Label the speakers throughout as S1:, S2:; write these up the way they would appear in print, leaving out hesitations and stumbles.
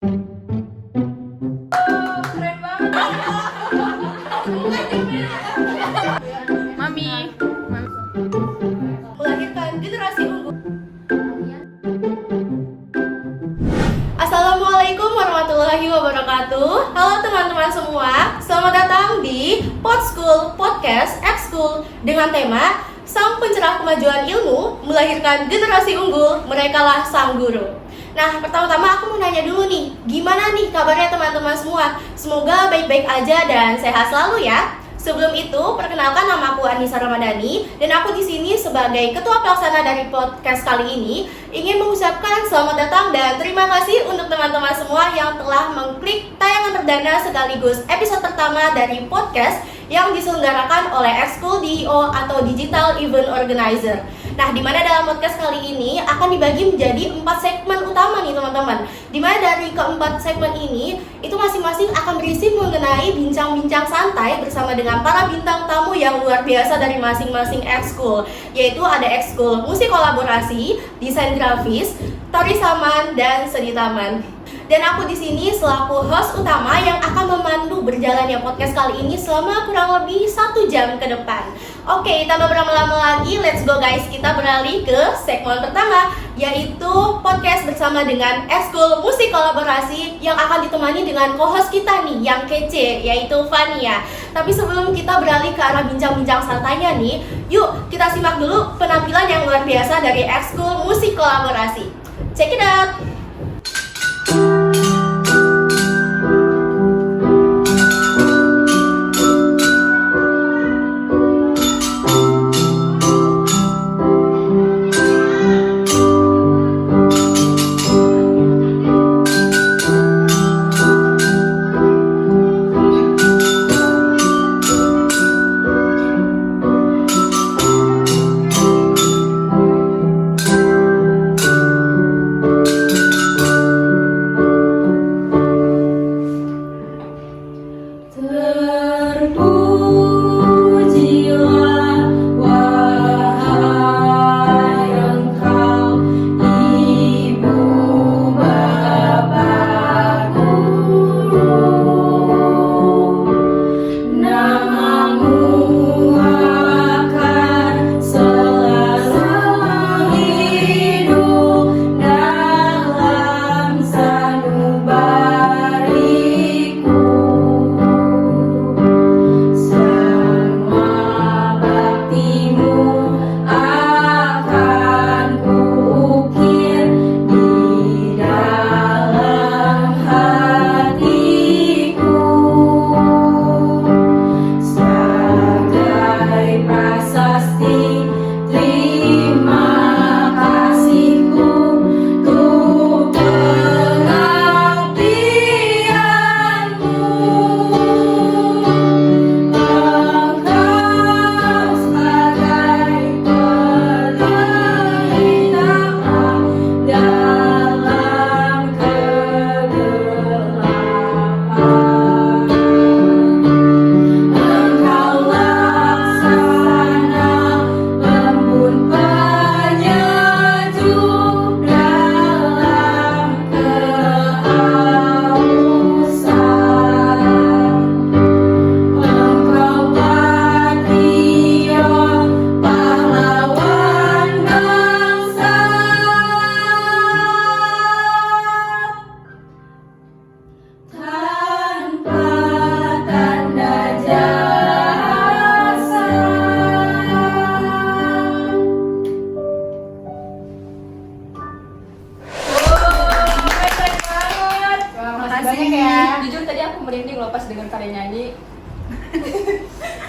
S1: Keren banget. Mami.
S2: Melahirkan generasi unggul. Assalamualaikum warahmatullahi wabarakatuh. Halo teman-teman semua, selamat datang di Podschool Podcast Ekskul dengan tema Sang Pencerah Kemajuan Ilmu Melahirkan Generasi Unggul, Merekalah Sang Guru. Nah, pertama-tama aku mau nanya dulu nih, gimana nih kabarnya teman-teman semua? Semoga baik-baik aja dan sehat selalu ya. Sebelum itu, perkenalkan nama aku Anissa Ramadhani dan aku di sini sebagai ketua pelaksana dari podcast kali ini ingin mengucapkan selamat datang dan terima kasih untuk teman-teman semua yang telah mengklik tayangan perdana sekaligus episode pertama dari podcast yang diselenggarakan oleh Ekskul DIO atau Digital Event Organizer. Nah, di mana dalam podcast kali ini akan dibagi menjadi 4 segmen utama nih teman-teman. Di mana dari keempat segmen ini itu masing-masing akan berisi mengenai bincang-bincang santai bersama dengan para bintang tamu yang luar biasa dari masing-masing ekskul, yaitu ada ekskul musik kolaborasi, desain grafis, tari saman, dan seni taman. Dan aku di sini selaku host utama yang akan memandu berjalannya podcast kali ini selama kurang lebih 1 jam ke depan. Oke, tanpa berlama-lama lagi, let's go guys. Kita beralih ke segmen pertama, yaitu podcast bersama dengan ekskul musik kolaborasi yang akan ditemani dengan co-host kita nih, yang kece, yaitu Fania. Tapi sebelum kita beralih ke arah bincang-bincang santainya nih, yuk kita simak dulu penampilan yang luar biasa dari ekskul musik kolaborasi. Check it out!
S1: Jujur tadi aku merinding loh pas dengan kalian nyanyi.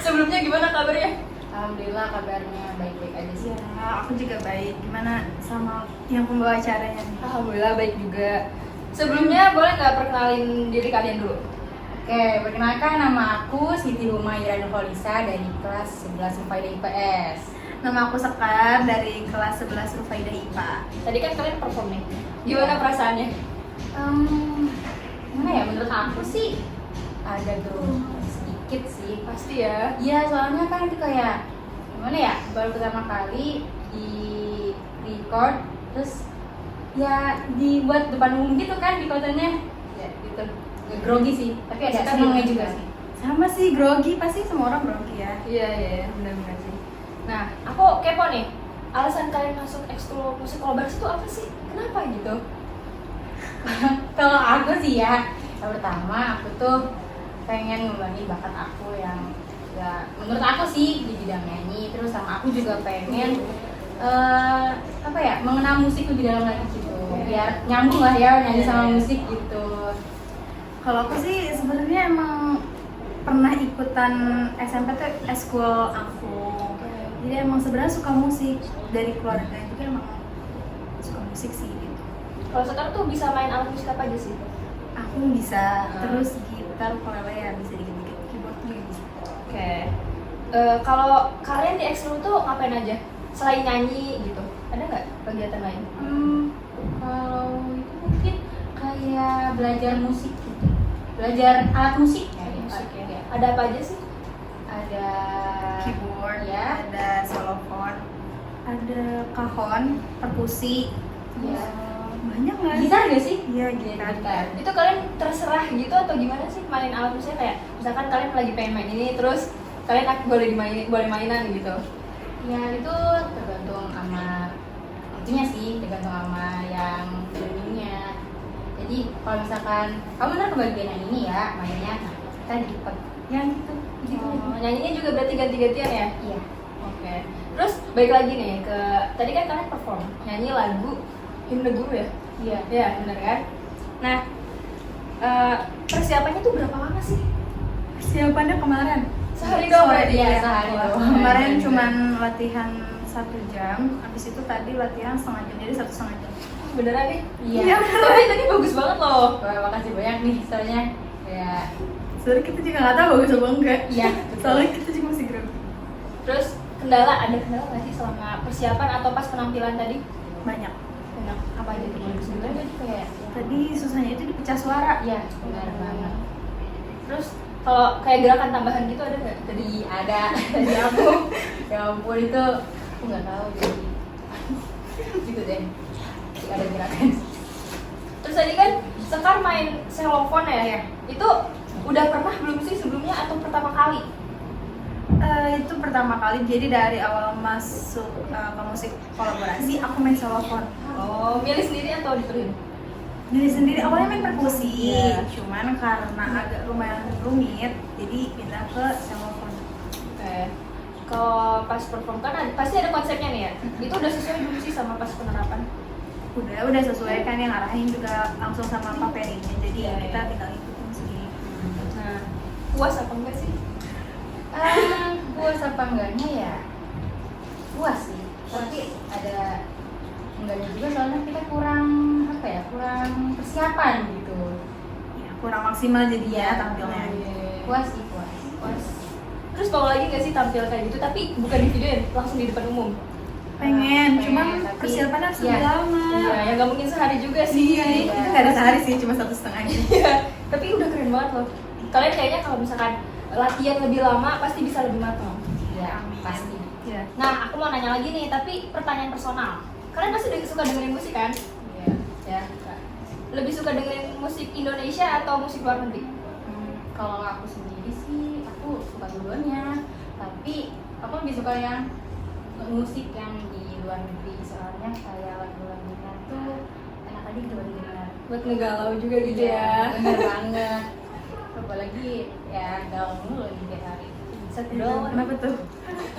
S1: Sebelumnya gimana kabarnya?
S3: Alhamdulillah kabarnya baik-baik aja sih.
S4: Ya, aku juga baik. Gimana sama yang pembawa acaranya nih?
S1: Alhamdulillah baik juga. Sebelumnya boleh nggak perkenalin diri kalian dulu?
S3: Oke, perkenalkan nama aku Siti Humaira Nurholisa dari kelas 11 Rufaidah IPS.
S4: Nama aku Sekar dari kelas 11 Rufaidah IPA.
S1: Tadi kan kalian perform nih. Gimana perasaannya?
S3: Gimana ya, menurut aku sih ada tuh sedikit sih.
S1: Pasti ya.
S3: Iya, soalnya kan itu kayak gimana ya, baru pertama kali di record terus ya dibuat depan umum gitu kan di kontennya. Ya gitu. Grogi sih, tapi ada
S1: Suka
S3: senengnya
S1: gitu.
S3: juga sih.
S4: Sama sih grogi, pasti semua orang grogi ya.
S1: Iya, benar-benar sih. Nah, aku kepo nih. Alasan kalian masuk ekskul musik kolaborasi itu apa sih? Kenapa gitu?
S3: Kalau aku sih ya, yang pertama aku tuh pengen ngembangin bakat aku yang ya menurut aku sih di bidang nyanyi. Terus sama aku juga pengen apa ya, mengenal musik lebih dalam lagi gitu. Biar nyambung lah ya nyanyi sama musik gitu.
S4: Kalau aku sih sebenarnya emang pernah ikutan SMP tuh eskul angklung. Jadi emang sebenarnya suka musik, dari keluarga juga emang suka musik sih gitu.
S1: Kalau sekarang tuh bisa main alat musik apa aja sih?
S4: Aku bisa, terus gitar, ukulele ya bisa dikit-dikit, keyboard juga bisa.
S1: Oke. Kalau kalian di ekskul tuh ngapain aja? Selain nyanyi gitu, ada nggak kegiatan lain?
S3: Kalau itu mungkin kayak belajar musik gitu, belajar alat musik ya.
S1: Musik ya.
S3: Ya.
S1: Ada apa aja sih?
S3: Ada
S4: Keyboard,
S3: ya,
S4: ada xylophone, ada kahon, perkusi,
S3: ya.
S4: banyak lah.
S3: Gitar gak sih?
S4: Iya,
S3: Gitar.
S4: gitar.
S1: Itu kalian terserah gitu atau gimana sih main alat musiknya, kayak misalkan kalian lagi pengen main ini terus kalian boleh mainan gitu?
S3: Ya itu tergantung sama itunya sih, tergantung sama yang venue-nya. Jadi kalau misalkan kamu ntar kebagian yang ini ya mainnya, nah kita dilipat yang gitu.
S1: Nyanyinya juga berarti ganti-gantian ya?
S3: Iya.
S1: Oke. Terus balik lagi nih ke tadi kan kalian perform nyanyi lagu himne guru ya?
S3: Iya.
S1: Ya benar kan? Nah persiapannya tuh berapa lama sih?
S4: Persiapannya kemarin.
S1: Sehari doang berarti
S3: Iya,
S1: ya?
S3: sehari
S1: Wah,
S3: doang.
S4: Kemarin cuman latihan 1 jam, habis itu tadi latihan setengah jam, jadi 1,5 jam.
S1: Beneran nih?
S3: Iya.
S1: Tapi tadi bagus banget loh.
S3: Wah, makasih banyak nih, soalnya kayak
S4: Soalnya kita juga nggak tahu bagus apa enggak.
S3: iya.
S4: Soalnya kita juga masih grogi.
S1: Terus ada kendala nggak sih selama persiapan atau pas penampilan tadi?
S4: Banyak.
S1: Banyak. Apa aja tuh boleh disebutin?
S3: Sebenarnya kayak
S4: Tadi susahnya itu dipecah suara.
S3: iya, benar banget.
S1: Terus kalau kayak gerakan tambahan gitu ada nggak?
S3: Jadi ada dari aku, ya ampun itu aku nggak tahu jadi gitu deh. Jadi ada gerakan.
S1: Terus tadi kan Sekar main xylophone ya? Itu udah pernah belum sih sebelumnya atau pertama kali?
S4: Itu pertama kali, jadi dari awal masuk ke musik kolaborasi aku main xylophone.
S1: Oh, milih sendiri atau dibeliin?
S4: Diri sendiri awalnya main perkusi,
S1: Iya.
S4: cuman karena agak lumayan rumit, jadi pindah ke xylophone.
S1: Oke. Kalau pas perform kan pasti ada konsepnya nih ya? Itu udah sesuai belum sih sama pas penerapan?
S4: Udah sesuai kan, yang arahin juga langsung sama Pak Perinya, jadi
S1: Iya,
S4: kita
S1: iya.
S4: tinggal ikutin sendiri.
S1: Nah, puas apa enggak sih?
S3: Puas apa enggaknya ya? Puas sih, tapi ada enggaknya juga soalnya kita kurang apa ya, kurang persiapan gitu.
S4: Ya, kurang maksimal jadi ya tampilnya.
S3: Puas sih, puas.
S1: Puas. Terus mau lagi nggak sih tampil kayak gitu tapi bukan di video ya, langsung di depan umum?
S4: Pengen, cuman
S3: tapi-
S4: persiapannya harus
S3: iya.
S4: lebih lama.
S1: Iya, ya nggak mungkin sehari juga sih.
S4: Iya, itu nggak ada sehari sih, cuma 1,5 jam.
S1: Iya, tapi udah keren banget loh. Kalian kayaknya kalau misalkan latihan lebih lama pasti bisa lebih matang.
S3: Ya,
S4: Amin.
S3: pasti.
S4: Iya.
S1: Nah, aku mau nanya lagi nih, tapi pertanyaan personal. Kalian pasti suka dengerin musik kan?
S3: Iya.
S1: Ya. Lebih suka dengerin musik Indonesia atau musik luar negeri?
S3: Kalau aku sendiri sih, aku suka dua-duanya. Tapi aku lebih suka yang musik yang di luar negeri, soalnya kayak lagu-lagunya tuh enak aja gitu buat didengar.
S1: Buat ngegalau juga gitu
S3: Iya,
S1: ya.
S3: bener banget. Apalagi ya galau mulu di tiap hari.
S1: Satu doang.
S4: Kenapa tuh?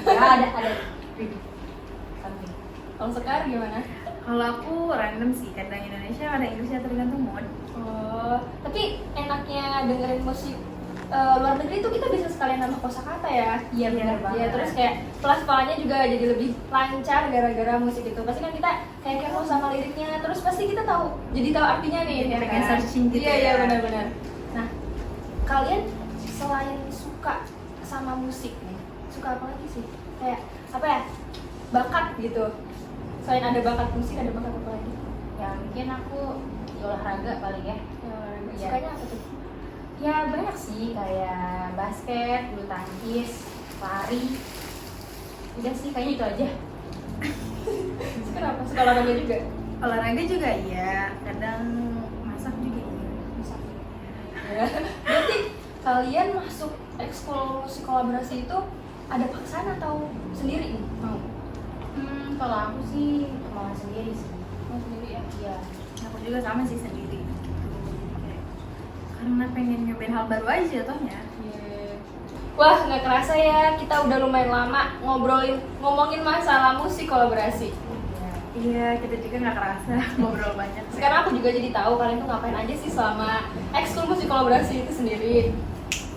S3: Ya ada something.
S1: Kalau Sekar gimana?
S4: Kalau aku random sih, kadang Indonesia, kadang Inggrisnya, tergantung mood.
S1: Oh, tapi enaknya dengerin musik luar negeri tuh kita bisa sekalian nambah kosakata ya.
S3: Iya bener banget.
S1: Iya, terus kayak pelas-pelannya juga jadi lebih lancar gara-gara musik itu. Pasti kan kita kayak kepo sama liriknya, terus pasti kita tahu, jadi tahu artinya nih.
S4: Jadi
S1: ya
S4: pengen
S1: kan?
S4: searching gitu
S1: Iya,
S4: ya.
S1: iya benar-benar. Nah, kalian selain suka sama musik nih, suka apa lagi sih? Kayak apa ya? Bakat gitu. Selain ada bakat musik, ada bakat apa lagi?
S3: Ya mungkin aku di olahraga paling ya. Iya.
S1: Sukanya apa tuh?
S3: Ya banyak sih, kayak basket, bulu tangkis, lari. Udah sih, kayaknya itu aja.
S1: Kenapa? Suka olahraga juga?
S4: Olahraga juga iya, kadang masak juga iya.
S1: Masak. Ya. Berarti kalian masuk ekskul musik kolaborasi itu ada paksaan atau sendiri nih? Mau?
S3: Kalau aku sih mau sendiri sih.
S1: Mau sendiri ya?
S3: Iya.
S4: Aku juga sama sih sendiri. Karena pengen nyobain hal baru aja tohnya.
S1: Wah, nggak kerasa ya, kita udah lumayan lama ngomongin masalah musik kolaborasi.
S4: Iya, kita juga nggak kerasa ngobrol banyak.
S1: Sekarang aku juga jadi tahu kalian tuh ngapain aja sih selama ekskul musik kolaborasi itu sendiri.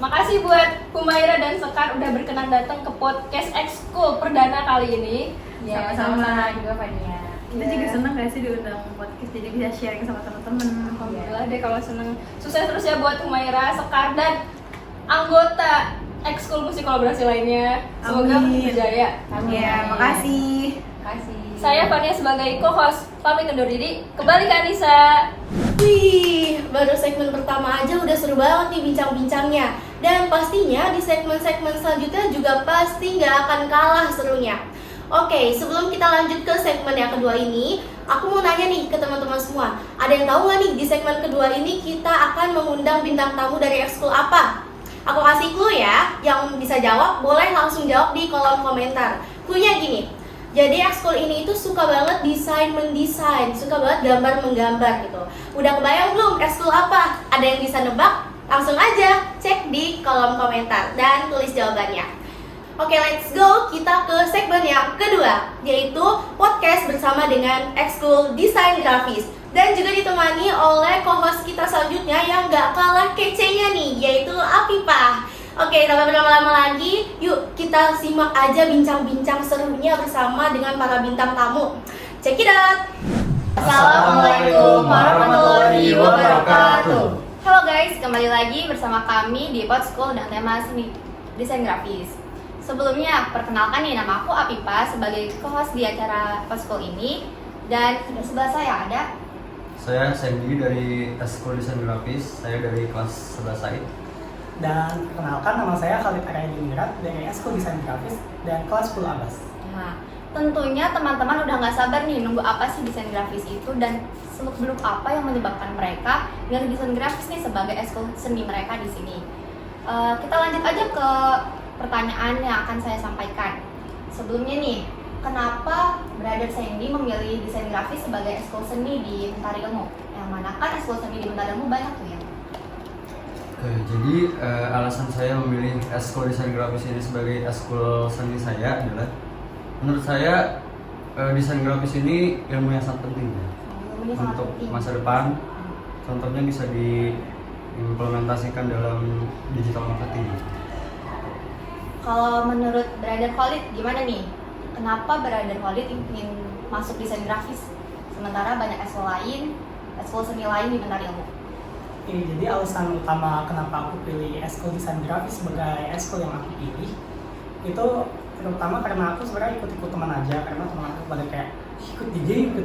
S1: Makasih buat Humaira dan Sekar udah berkenan datang ke podcast ekskul perdana kali ini.
S3: Ya,
S4: Sama-sama.
S3: sama juga Fania.
S4: Kita juga seneng gak sih diundang podcast, jadi bisa sharing sama teman-teman.
S1: Alhamdulillah deh kalau seneng. Sukses terus ya buat Humaira, Sekar, dan anggota ekskul musik kolaborasi lainnya. Semoga
S4: Amin.
S1: berjaya.
S4: Iya, makasih.
S3: Kasih.
S1: Saya Fania sebagai co-host, pamit undur diri. Kembali ke Anissa.
S2: Wih, baru segmen pertama aja udah seru banget nih bincang-bincangnya. Dan pastinya di segmen-segmen selanjutnya juga pasti nggak akan kalah serunya. Oke, sebelum kita lanjut ke segmen yang kedua ini, aku mau nanya nih ke teman-teman semua. Ada yang tahu nggak nih di segmen kedua ini kita akan mengundang bintang tamu dari ekskul apa? Aku kasih clue ya, yang bisa jawab boleh langsung jawab di kolom komentar. Cluenya gini, jadi ekskul ini itu suka banget mendesain, suka banget gambar-menggambar gitu. Udah kebayang belum ekskul apa? Ada yang bisa nebak? Langsung aja cek di kolom komentar dan tulis jawabannya. Oke, let's go, kita ke segmen yang kedua, yaitu podcast bersama dengan ekskul desain grafis. Dan juga ditemani oleh co-host kita selanjutnya yang gak kalah kece-nya nih, yaitu Afifah. Oke, tanpa berlama-lama lagi, yuk kita simak aja bincang-bincang serunya bersama dengan para bintang tamu. Check it out!
S1: Assalamualaikum warahmatullahi wabarakatuh.
S3: Halo guys, kembali lagi bersama kami di Podschool dan tema seni desain grafis. Sebelumnya, perkenalkan nih, nama aku Apipa sebagai co-host di acara Podschool ini. Dan di sebelah saya ada
S5: Saya Sandy dari Ekskul Desain Grafis, saya dari kelas 11 Said.
S6: Dan perkenalkan, nama saya Khalid Aryadi Mirat dari Ekskul Desain Grafis dan kelas 10 Abbas.
S3: Nah, tentunya teman-teman udah nggak sabar nih nunggu apa sih desain grafis itu dan seluk-beluk apa yang menyebabkan mereka dengan desain grafis nih sebagai ekskul seni mereka di sini. Kita lanjut aja ke pertanyaan yang akan saya sampaikan. Sebelumnya nih, kenapa Brother Sandy memilih desain grafis sebagai ekskul seni di Mentari Ilmu? Yang mana kan ekskul seni di Mentari Ilmu banyak tuh ya.
S5: Jadi alasan saya memilih ekskul desain grafis ini sebagai ekskul seni saya adalah menurut saya desain grafis ini ilmu yang sangat penting ya,
S3: Ilmunya sangat
S5: untuk
S3: penting.
S5: masa depan. Contohnya bisa diimplementasikan dalam digital marketing.
S3: Kalau menurut Brother Khalid gimana nih? Kenapa Brother Khalid ingin masuk desain grafis? Sementara banyak ekskul seni lain di Mentari Ilmu.
S6: Oke, jadi alasan utama kenapa aku pilih ekskul desain grafis sebagai ekskul yang aku pilih itu terutama karena aku sebenarnya ikut teman aja, karena teman aku pada kayak ikut di game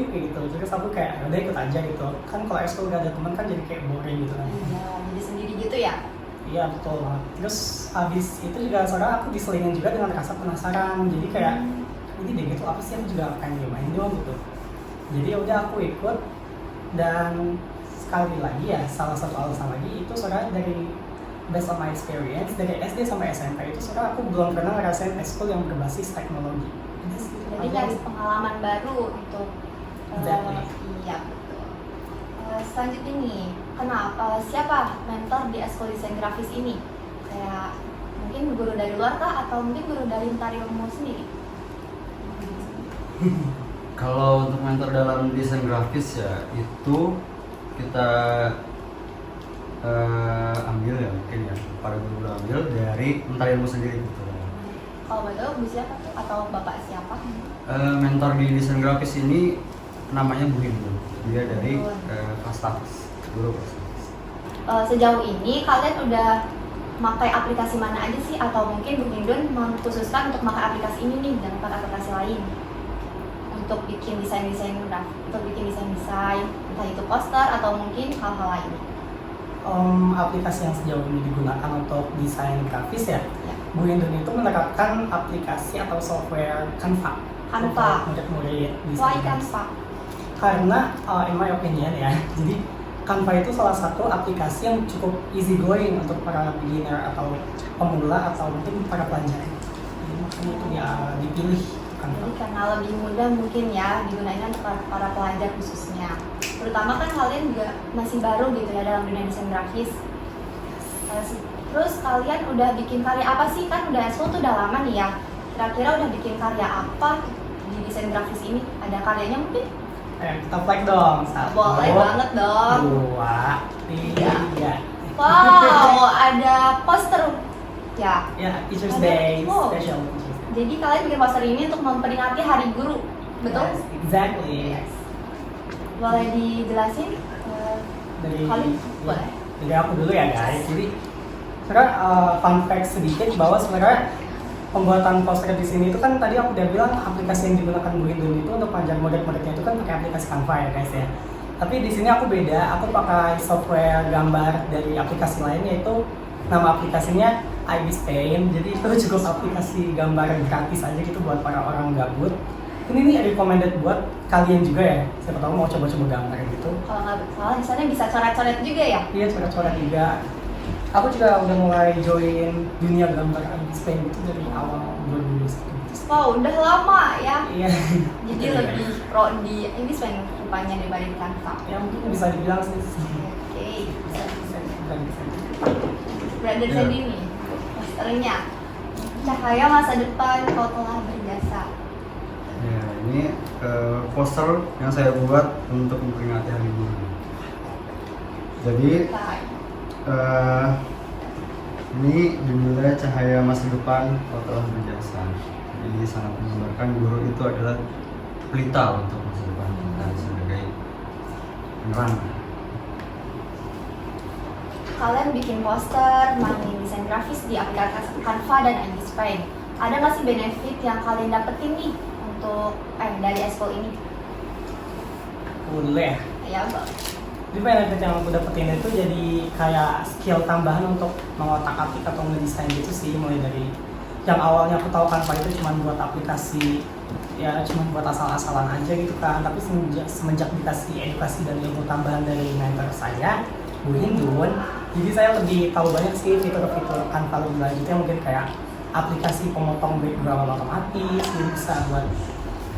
S6: kayak gitu. Terus aku kayak udah ikut aja gitu. Kan kalau ekskul gak ada teman kan jadi kayak boring gitu kan.
S3: Ya, jadi sendiri gitu ya.
S6: Iya betul banget. Terus habis itu juga sebenarnya aku diselingin juga dengan rasa penasaran. Jadi kayak ini deh gitu, apa sih, aku juga pengen nyobain dong gitu. Jadi ya udah aku ikut, dan sekali lagi ya salah satu alasan lagi itu sebenarnya dari based on my experience dari SD sampai SMP itu sebenarnya aku belum pernah ngerasain ekskul yang berbasis teknologi.
S3: Jadi dari pengalaman baru untuk
S6: Exactly.
S3: iya betul. Selanjutnya nih, siapa mentor di ekskul desain grafis ini? Kayak mungkin guru dari luar kah atau mungkin guru dari Mentari Ilmu sendiri?
S5: Kalau untuk mentor dalam desain grafis ya itu kita ambil ya, mungkin ya para guru ambil dari Mentari Ilmu sendiri gitu.
S3: Kalau betul, Bu siapa tuh? Atau Bapak siapa?
S5: Mentor di desain grafis ini namanya Bu Hindu. Dia dari Kastas, guru Kastas.
S3: Sejauh ini kalian udah pakai aplikasi mana aja sih? Atau mungkin Bu Hindun mengkhususkan untuk pakai aplikasi ini nih dan pakai aplikasi lain untuk bikin desain entah itu poster atau mungkin hal-hal lain.
S6: Aplikasi yang sejauh ini digunakan untuk desain grafis ya,
S3: Ya.
S6: Bu Hindun itu menerapkan aplikasi atau software Canva.
S3: Canva.
S6: Untuk murid-murid
S3: Why
S6: desain grafis.
S3: Canva?
S6: Karena in my opinion ya, jadi Canva itu salah satu aplikasi yang cukup easy going untuk para beginner atau pemula atau mungkin para pelajar. Jadi makanya itu dia dipilih Canva.
S1: Jadi karena lebih mudah mungkin ya digunakan untuk para pelajar khususnya. Terutama kan kalian juga masih baru gitu ya dalam dunia desain grafis. Terus kalian udah bikin karya apa sih? Kan udah eskul tuh udah lama nih ya. Kira-kira udah bikin karya apa di desain grafis ini? Ada karyanya mungkin?
S6: Kita flag dong. 1,
S1: Boleh banget dong.
S6: 2, 3.
S1: Wow, ada poster ya.
S6: Ya, Teachers
S1: Ada.
S6: Day,
S1: Oh.
S6: special Teachers Day.
S1: Jadi kalian bikin poster ini untuk memperingati Hari Guru, betul?
S6: Yes, exactly.
S1: Boleh dijelasin?
S6: Dari
S1: Kalian? Boleh.
S6: Dari aku dulu ya guys. Jadi sekarang fun fact sedikit bahwa sebenarnya pembuatan poster di sini itu kan tadi aku udah bilang aplikasi yang digunakan Bu Hindun itu untuk panjang model-modelnya itu kan pakai aplikasi Canva ya guys ya. Tapi di sini aku beda, aku pakai software gambar dari aplikasi lain yaitu nama aplikasinya Ibis Paint. Jadi itu cukup aplikasi gambar gratis aja gitu buat para orang gabut. Ini nih recommended buat kalian juga ya. Siapa tahu mau coba-coba gambar gitu.
S1: Kalau nggak salah di sana bisa coret-coret juga ya?
S6: Iya, coret-coret juga. Aku juga udah mulai join dunia gambar Ibis Paint itu dari awal 2021.
S1: Wow, udah lama ya.
S6: Iya.
S1: Jadi lebih pro di ini selain rupanya dibanding di Canva.
S6: Ya mungkin bisa dibilang sih.
S1: Oke.
S6: Bisa.
S1: Brother
S5: Ya.
S1: Sandy nih, posternya cahaya masa depan kau telah berjasa.
S5: Ya, ini poster yang saya buat untuk memperingati Hari Guru. Jadi ini judulnya Cahaya Masa Depan Kau Telah Berjasa. Jadi sangat menggambarkan guru itu adalah pelita untuk masa depan kita sebagai penerang.
S1: Kalian bikin poster, main desain grafis di aplikasi Canva dan Ibis Paint. Ada nggak sih benefit yang kalian dapetin nih untuk dari eskul ini?
S6: Boleh.
S1: Ya, Bang.
S6: Jadi benefit yang aku dapetin itu jadi kayak skill tambahan untuk mengotak-atik atau ngedesain gitu sih. Mulai dari yang awalnya aku tahu Canva itu cuma buat aplikasi, ya cuma buat asal-asalan aja gitu kan. Tapi semenjak dikasih edukasi dan ilmu tambahan dari mentor saya, Bu Hindun, jadi saya lebih tahu banyak sih fitur-fitur Canva lebih lanjutnya, mungkin kayak aplikasi pemotong background otomatis, jadi bisa buat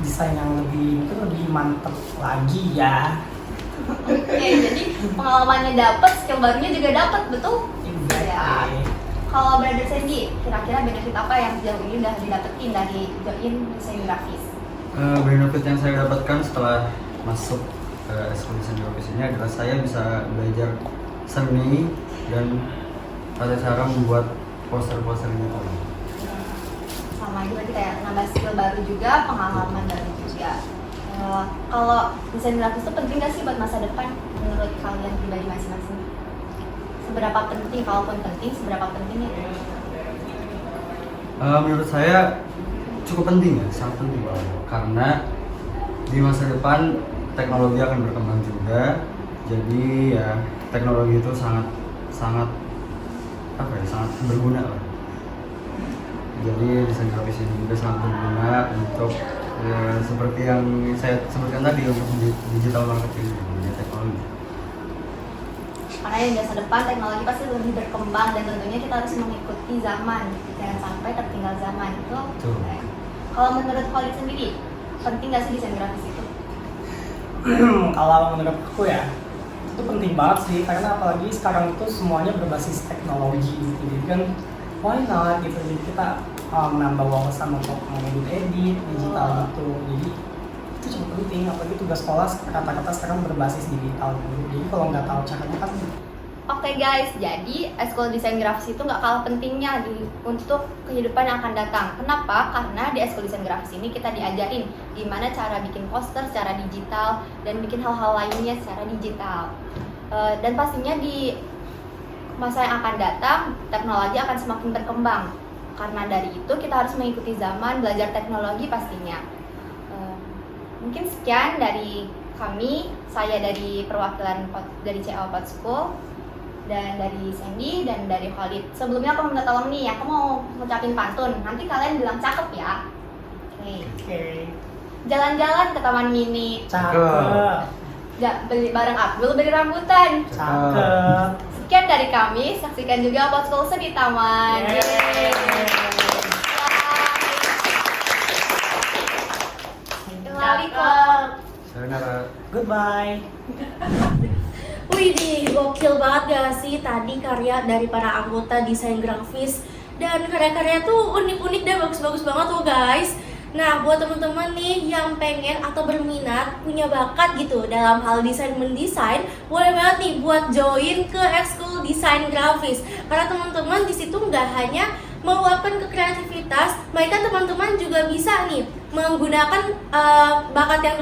S6: desain yang mungkin lebih mantep lagi ya.
S1: Oke, jadi pengalamannya dapat, skill barunya juga dapat, betul?
S6: Exactly.
S1: Kalau Brother Sandy, kira-kira benefit apa yang sejauh ini udah didapetin dari join desain grafis?
S5: Benefit yang saya dapatkan setelah masuk ke eskul desain grafis ini adalah saya bisa belajar seni dan tata cara membuat poster-poster gitu.
S1: Sama juga berarti kayak nambah skill baru juga, pengalaman baru juga. Kalau desain grafis itu penting gak sih buat masa depan menurut kalian pribadi masing-masing? Seberapa penting, kalaupun penting, seberapa pentingnya?
S5: Menurut saya cukup penting ya, sangat penting karena di masa depan teknologi akan berkembang juga. Jadi ya teknologi itu sangat berguna lah. Jadi desain grafis ini juga sangat berguna untuk seperti yang saya sebutkan tadi untuk digital marketing dan teknologi.
S1: Karena di masa depan teknologi pasti lebih berkembang dan tentunya kita harus mengikuti zaman, jangan sampai tertinggal zaman itu.
S5: Betul.
S1: Kalau menurut Khalid sendiri, penting nggak sih desain grafis itu?
S6: Kalau menurut aku ya, itu penting banget sih, karena apalagi sekarang itu semuanya berbasis teknologi gitu. Jadi kan why not gitu, jadi kita menambah wawasan untuk mengedit digital gitu. Jadi itu cukup penting, apalagi tugas sekolah kata-kata sekarang berbasis digital gitu. Jadi kalau nggak tahu caranya kan.
S1: Oke guys, jadi eskul desain grafis itu nggak kalah pentingnya untuk kehidupan yang akan datang. Kenapa? Karena di eskul desain grafis ini kita diajarin gimana cara bikin poster secara digital dan bikin hal-hal lainnya secara digital. Dan pastinya di masa yang akan datang, teknologi akan semakin berkembang. Karena dari itu kita harus mengikuti zaman, belajar teknologi pastinya. Mungkin sekian dari kami, saya dari perwakilan dari CL Pod School, dan dari Sandy dan dari Khalid. Sebelumnya aku minta tolong nih, aku mau ngucapin pantun. Nanti kalian bilang cakep ya. Oke.
S6: Oke.
S1: Jalan-jalan ke Taman Mini.
S6: Cakep.
S1: Nggak beli barang Abdul, beli rambutan.
S6: Cakep.
S1: Sekian dari kami, saksikan juga Podschool Seni Taman.
S6: Yeay.
S1: Kembali kok.
S5: Sayonara.
S6: Goodbye.
S2: Widih, gokil banget gak sih tadi karya dari para anggota desain grafis. Dan karya-karya tuh unik-unik dan bagus-bagus banget loh guys. Nah, buat teman-teman nih yang pengen atau berminat, punya bakat gitu dalam hal desain mendesain, boleh banget nih buat join ke ekskul desain grafis. Karena teman-teman di situ nggak hanya meluapkan ke kreativitas, melainkan teman-teman juga bisa nih menggunakan bakat yang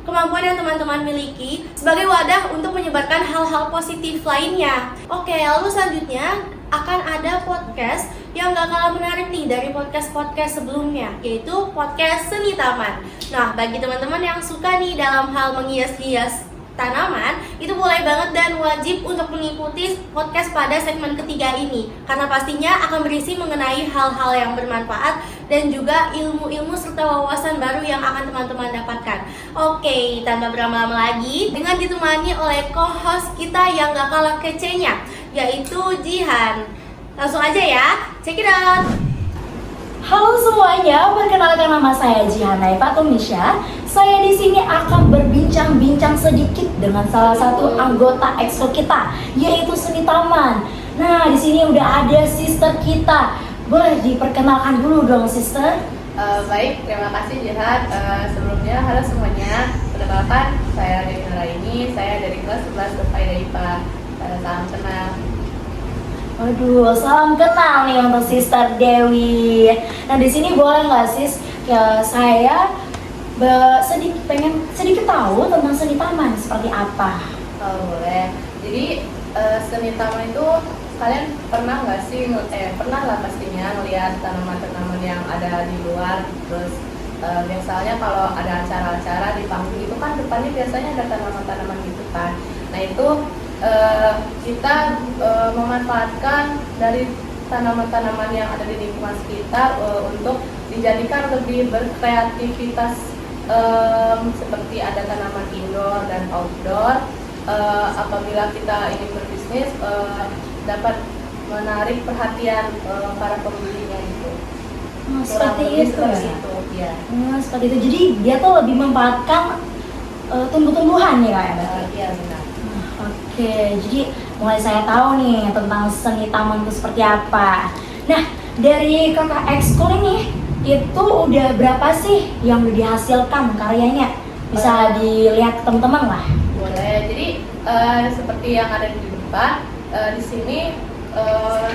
S2: kemampuan yang teman-teman miliki sebagai wadah untuk menyebarkan hal-hal positif lainnya. Oke, lalu selanjutnya akan ada podcast yang gak kalah menarik nih dari podcast-podcast sebelumnya, yaitu podcast Seni Taman. Nah, bagi teman-teman yang suka nih dalam hal menghias-hias tanaman, itu boleh banget dan wajib untuk mengikuti podcast pada segmen ketiga ini, karena pastinya akan berisi mengenai hal-hal yang bermanfaat dan juga ilmu-ilmu serta wawasan baru yang akan teman-teman dapatkan. Oke, tanpa berlama-lama lagi, dengan ditemani oleh co-host kita yang gak kalah kecenya, yaitu Jihan. Langsung aja ya, check it out.
S7: Halo semuanya, perkenalkan nama saya Jihanai Fatumisha. Saya di sini akan berbincang-bincang sedikit dengan salah satu anggota ekskul kita, yaitu Seni Taman. Nah, di sini udah ada sister kita. Boleh diperkenalkan dulu dong, sister?
S3: Baik, terima kasih Jihan. Sebelumnya, halo semuanya. Perkenalkan, saya Dewi Nuraini. Saya dari kelas 11 Berfaedah IPA. Salam kenal.
S7: Aduh, salam kenal nih untuk Sister Dewi. Nah, di sini boleh nggak sis, ya, saya pengen sedikit tahu tentang Seni Taman seperti apa?
S3: Boleh. Jadi Seni Taman itu kalian pernah nggak sih? Pernah lah pastinya ngelihat tanaman-tanaman yang ada di luar. Terus biasanya kalau ada acara-acara di panggung itu kan depannya biasanya ada tanaman-tanaman gitu kan. Nah itu kita memanfaatkan dari tanaman-tanaman yang ada di lingkungan sekitar untuk dijadikan lebih berkreativitas, seperti ada tanaman indoor dan outdoor. Apabila kita ingin berbisnis, dapat menarik perhatian para pembelinya gitu.
S7: Seperti itu ya?
S3: Ya.
S7: Seperti itu. Jadi dia tuh lebih memanfaatkan tumbuh-tumbuhan ya Kak?
S3: Iya benar.
S7: Oke, jadi mulai saya tahu nih tentang Seni Taman itu seperti apa. Nah, dari kakak ekskul ini, itu udah berapa sih yang udah dihasilkan karyanya? Bisa dilihat teman-teman lah.
S3: Boleh. Jadi seperti yang ada di depan, di sini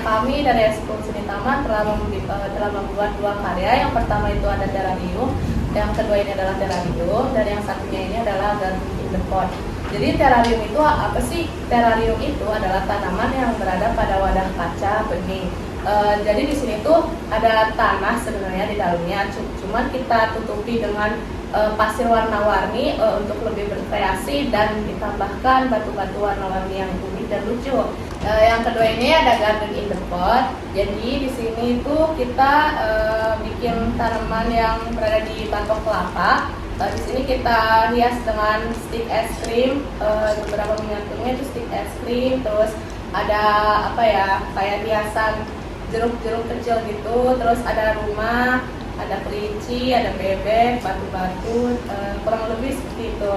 S3: kami dari ekskul Seni Taman telah membuat 2 karya. Yang pertama itu ada terrarium, yang kedua ini adalah terrarium, dan yang satunya ini adalah garden in the pot. Jadi terrarium itu apa sih? Terrarium itu adalah tanaman yang berada pada wadah kaca bening. Jadi di sini tuh ada tanah sebenarnya di dalamnya, cuman kita tutupi dengan pasir warna-warni untuk lebih berkreasi dan ditambahkan batu-batu warna-warni yang unik dan lucu. Yang kedua ini ada garden in the pot. Jadi di sini tuh kita bikin tanaman yang berada di batok kelapa. Di sini kita hias dengan stick es krim, beberapa miniaturnya itu stick es krim, terus ada kayak hiasan jeruk-jeruk kecil gitu, terus ada rumah, ada kelinci, ada bebek, batu-batu, kurang lebih seperti itu.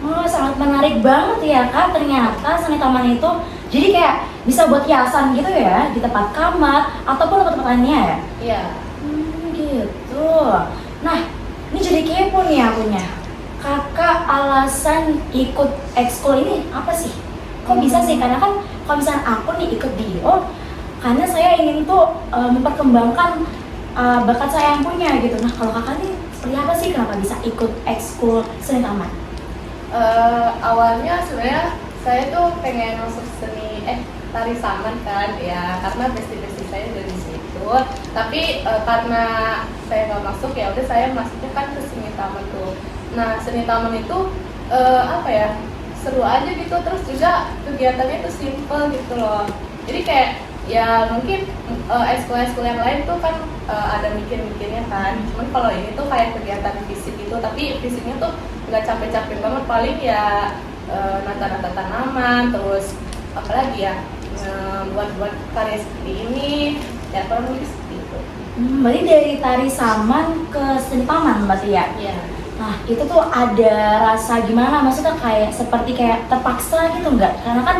S7: Oh, sangat menarik banget ya Kak, ternyata Seni Taman itu jadi kayak bisa buat hiasan gitu ya, di tempat kamar ataupun tempat-tempat lainnya ya?
S3: Iya.
S7: Gitu. Nah, ini jadi kepo nih akunya. Kakak alasan ikut ekskul ini apa sih? Kok bisa sih? Karena kan kalau misalnya aku nih ikut bio, karena saya ingin tuh memperkembangkan bakat saya yang punya gitu. Nah, kalau kakak nih seperti apa sih? Kenapa bisa ikut ekskul Seni Taman?
S3: Awalnya sebenarnya saya tuh pengen masuk tari saman kan ya, karena besti-besti saya dari situ. Tapi karena saya nggak masuk, ya udah saya masuknya kan ke Seni Taman tuh. Nah, Seni Taman itu seru aja gitu, terus juga kegiatannya tuh simple gitu loh. Jadi kayak
S2: ya mungkin ekskul yang lain tuh kan ada mikir-mikirnya kan. Cuman kalau ini tuh kayak kegiatan fisik gitu, tapi fisiknya tuh nggak capek-capek banget, paling ya nata-nata tanaman, terus apalagi ya buat karya seperti ini, ya kurang lebih seperti itu.
S7: Berarti dari tari saman ke seni taman berarti ya?
S2: Iya.
S7: Nah itu tuh ada rasa gimana? Maksudnya kayak seperti kayak terpaksa gitu nggak? Karena kan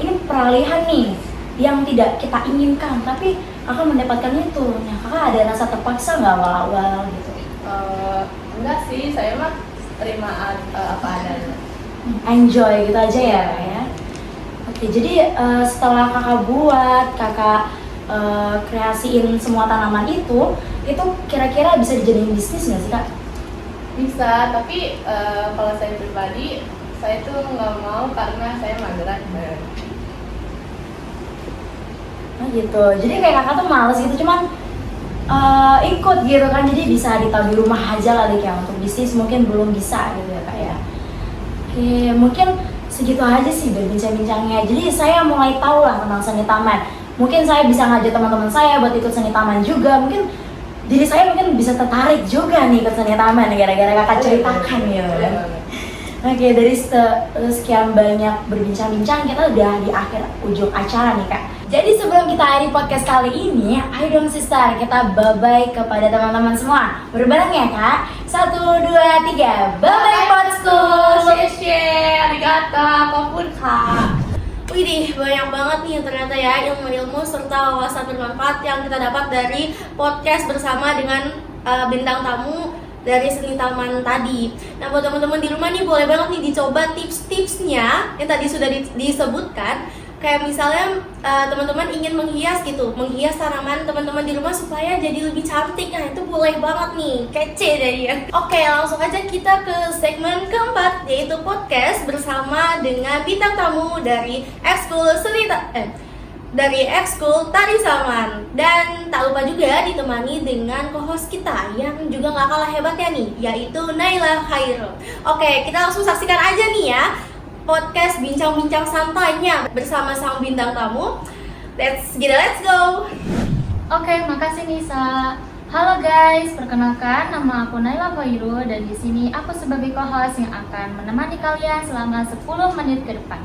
S7: ini peralihan nih yang tidak kita inginkan, tapi kakak mendapatkan itu. Nah kakak ada rasa terpaksa nggak awal-awal gitu?
S2: Enggak sih, saya mah terima apa adanya.
S7: Enjoy gitu aja ya Kak, ya. Oke, jadi setelah kakak buat, kakak kreasiin semua tanaman itu kira-kira bisa dijadiin bisnis nggak sih Kak?
S2: Bisa, tapi kalau saya pribadi, saya tuh nggak mau karena saya mageran.
S7: Nah gitu, jadi kayak kakak tuh males gitu, cuman ikut gitu kan, jadi bisa ditaruh di rumah aja kali kayak untuk bisnis mungkin belum bisa gitu ya Kak ya. Oke, mungkin segitu aja sih berbincang-bincangnya. Jadi saya mulai tahu lah tentang seni taman. Mungkin saya bisa ngajak teman-teman saya buat ikut seni taman juga. Mungkin diri saya mungkin bisa tertarik juga nih ikut seni taman gara-gara kakak ceritakan ya. Oke, dari sekian banyak berbincang-bincang, kita udah di akhir ujung acara nih Kak. Jadi sebelum kita akhiri podcast kali ini, ayo dong sister, kita bye-bye kepada teman-teman semua. Berbareng ya Kak? 1, 2, 3, bye-bye Podschool.
S2: Arigato, apapun Kak. Widih, banyak banget nih ternyata ya ilmu-ilmu serta wawasan bermanfaat yang kita dapat dari podcast bersama dengan bintang tamu dari seni taman tadi. Nah buat teman-teman di rumah nih boleh banget nih dicoba tips-tipsnya yang tadi sudah disebutkan. Kayak misalnya teman-teman ingin menghias tanaman teman-teman di rumah supaya jadi lebih cantik. Nah itu boleh banget nih, kece jadinya. Oke, langsung aja kita ke segmen keempat, yaitu podcast bersama dengan bintang tamu dari ekskul Tari Saman. Dan tak lupa juga ditemani dengan co-host kita yang juga gak kalah hebatnya nih, yaitu Naila Khairul. Oke, kita langsung saksikan aja nih ya podcast bincang-bincang santainya bersama sang bintang tamu. Let's go.
S3: Oke, makasih Nisa. Halo guys, perkenalkan nama aku Naila Khairul dan di sini aku sebagai co-host yang akan menemani kalian selama 10 menit ke depan.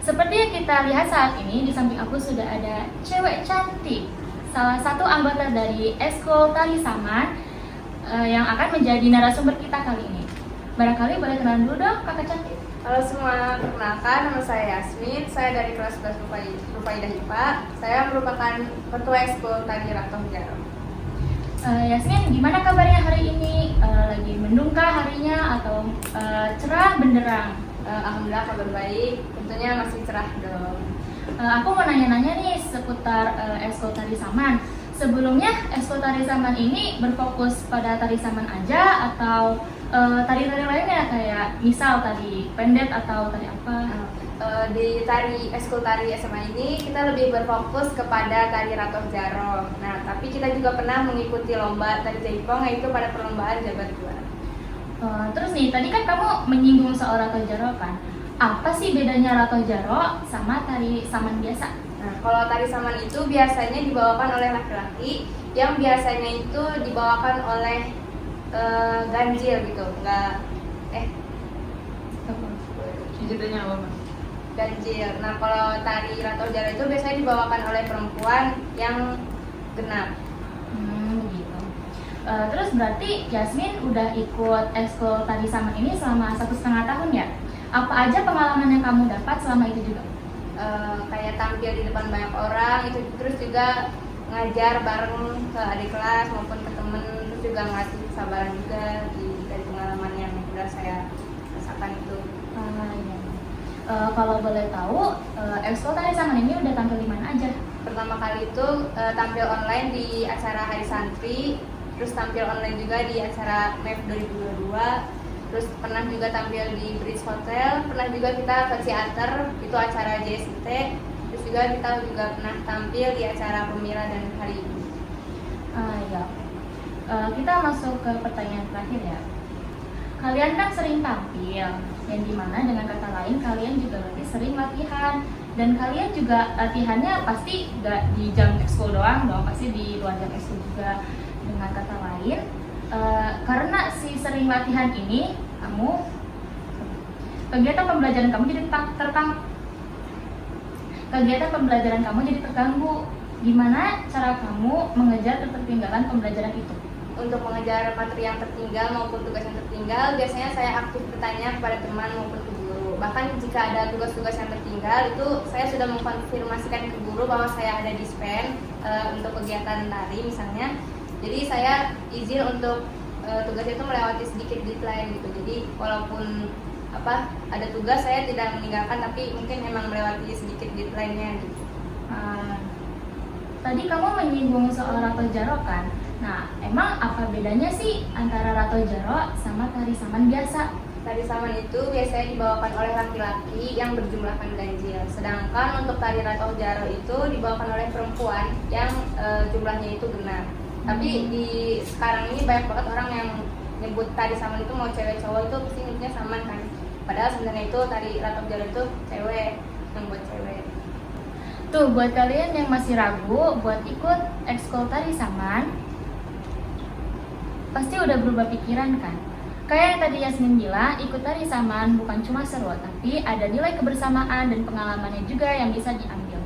S3: Seperti yang kita lihat saat ini, di samping aku sudah ada cewek cantik, salah satu anggota dari ekskul Tari Saman yang akan menjadi narasumber kita kali ini. Barangkali boleh kenalan dulu dong, kakak cantik.
S2: Halo semua, perkenalkan nama saya Yasmin. Saya dari kelas 11 Rufaidah IPA. Saya merupakan ketua ekskul Tari Ratong Jaro.
S3: Yasmin, gimana kabarnya hari ini? Lagi mendungkah harinya atau cerah benderang?
S2: Alhamdulillah kabar baik, tentunya masih cerah dong.
S3: Aku mau nanya-nanya nih seputar ekskul Tari Saman. Sebelumnya ekskul Tari Saman ini berfokus pada tari saman aja atau tari-tari lainnya kayak misal tari pendet atau tari apa?
S2: Di ekskul tari SMA ini kita lebih berfokus kepada tari Ratong Jaro. Nah, tapi kita juga pernah mengikuti lomba tari jaipong, yaitu pada perlombaan jabat juara.
S3: Terus nih, tadi kan kamu menyinggung soal Ratong Jaro kan? Apa sih bedanya Ratong Jaro sama tari saman biasa?
S2: Nah, kalau tari saman itu biasanya dibawakan oleh laki-laki, yang biasanya itu dibawakan oleh ganjil gitu,
S3: Judulnya apa, Mas?
S2: ganjil. Nah, kalau tari Ratong Jaro itu biasanya dibawakan oleh perempuan yang genap.
S3: Begitu. Terus berarti Yasmin udah ikut ekskul Tari Saman ini selama 1,5 tahun ya? Apa aja pengalaman yang kamu dapat selama itu juga?
S2: Kayak tampil di depan banyak orang, itu terus juga ngajar bareng ke adik kelas maupun ke temen, terus juga ngasih kesabaran juga dari pengalaman yang udah saya rasakan itu.
S3: Kalau boleh tahu, ekskul Tari Saman ini udah tampil di mana aja?
S2: Pertama kali itu tampil online di acara Hari Santri, terus tampil online juga di acara MEF 2022, terus pernah juga tampil di Bridge Hotel, pernah juga kita ke Theater, itu acara JSIT, terus juga kita pernah tampil di acara Pemira dan Hari Ibu.
S3: Kita masuk ke pertanyaan terakhir ya. Kalian kan sering tampil, yang dimana dengan kata lain kalian juga lebih sering latihan. Dan kalian juga latihannya pasti gak di jam ekskul doang dong, pasti di luar jam ekskul juga. Dengan kata lain, karena si sering latihan ini, kegiatan pembelajaran kamu jadi terganggu. Gimana cara kamu mengejar ketertinggalan pembelajaran itu?
S1: Untuk mengejar materi yang tertinggal maupun tugas yang tertinggal, biasanya saya aktif bertanya kepada teman maupun ke guru. Bahkan jika ada tugas-tugas yang tertinggal, itu saya sudah mengkonfirmasikan ke guru bahwa saya ada dispen untuk kegiatan tari misalnya. Jadi saya izin untuk tugas itu melewati sedikit deadline gitu. Jadi walaupun ada tugas, saya tidak meninggalkan, tapi mungkin memang melewati sedikit deadline-nya gitu.
S3: Tadi kamu menyinggung soal Rato Jaro kan? Nah, emang apa bedanya sih antara Rato Jaro sama tari saman biasa?
S1: Tari saman itu biasanya dibawakan oleh laki-laki yang berjumlahkan ganjil. Sedangkan untuk tari Rato Jaro itu dibawakan oleh perempuan yang jumlahnya itu genap. Tapi di sekarang ini banyak banget orang yang nyebut tari saman itu mau cewek cowok itu pasti nyebutnya saman kan. Padahal sebenarnya itu tari Rato Jaro itu cewek, yang buat cewek.
S3: Tuh, buat kalian yang masih ragu buat ikut ekskul tari saman, pasti udah berubah pikiran kan? Kayak yang tadi Yasmin bilang, ikut tari saman bukan cuma seru, tapi ada nilai kebersamaan dan pengalamannya juga yang bisa diambil.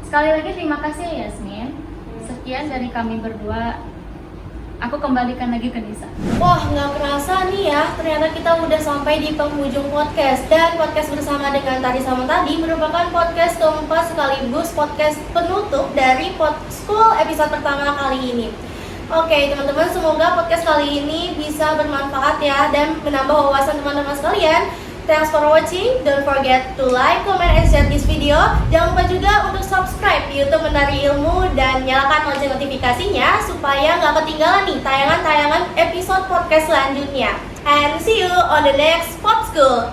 S3: Sekali lagi terima kasih ya Yasmin. Sekian dari kami berdua. Aku kembalikan lagi ke Nisa.
S2: Wah, nggak kerasa nih ya, ternyata kita udah sampai di penghujung podcast. Dan podcast bersama dengan Tari Saman tadi merupakan podcast keempat sekaligus podcast penutup dari PodSchool episode pertama kali ini. Oke teman-teman, semoga podcast kali ini bisa bermanfaat ya dan menambah wawasan teman-teman sekalian. Thanks for watching, don't forget to like, comment, and share this video. Jangan lupa juga untuk subscribe di YouTube Menari Ilmu dan nyalakan lonceng notifikasinya supaya nggak ketinggalan nih tayangan-tayangan episode podcast selanjutnya. And see you on the next PodSchool.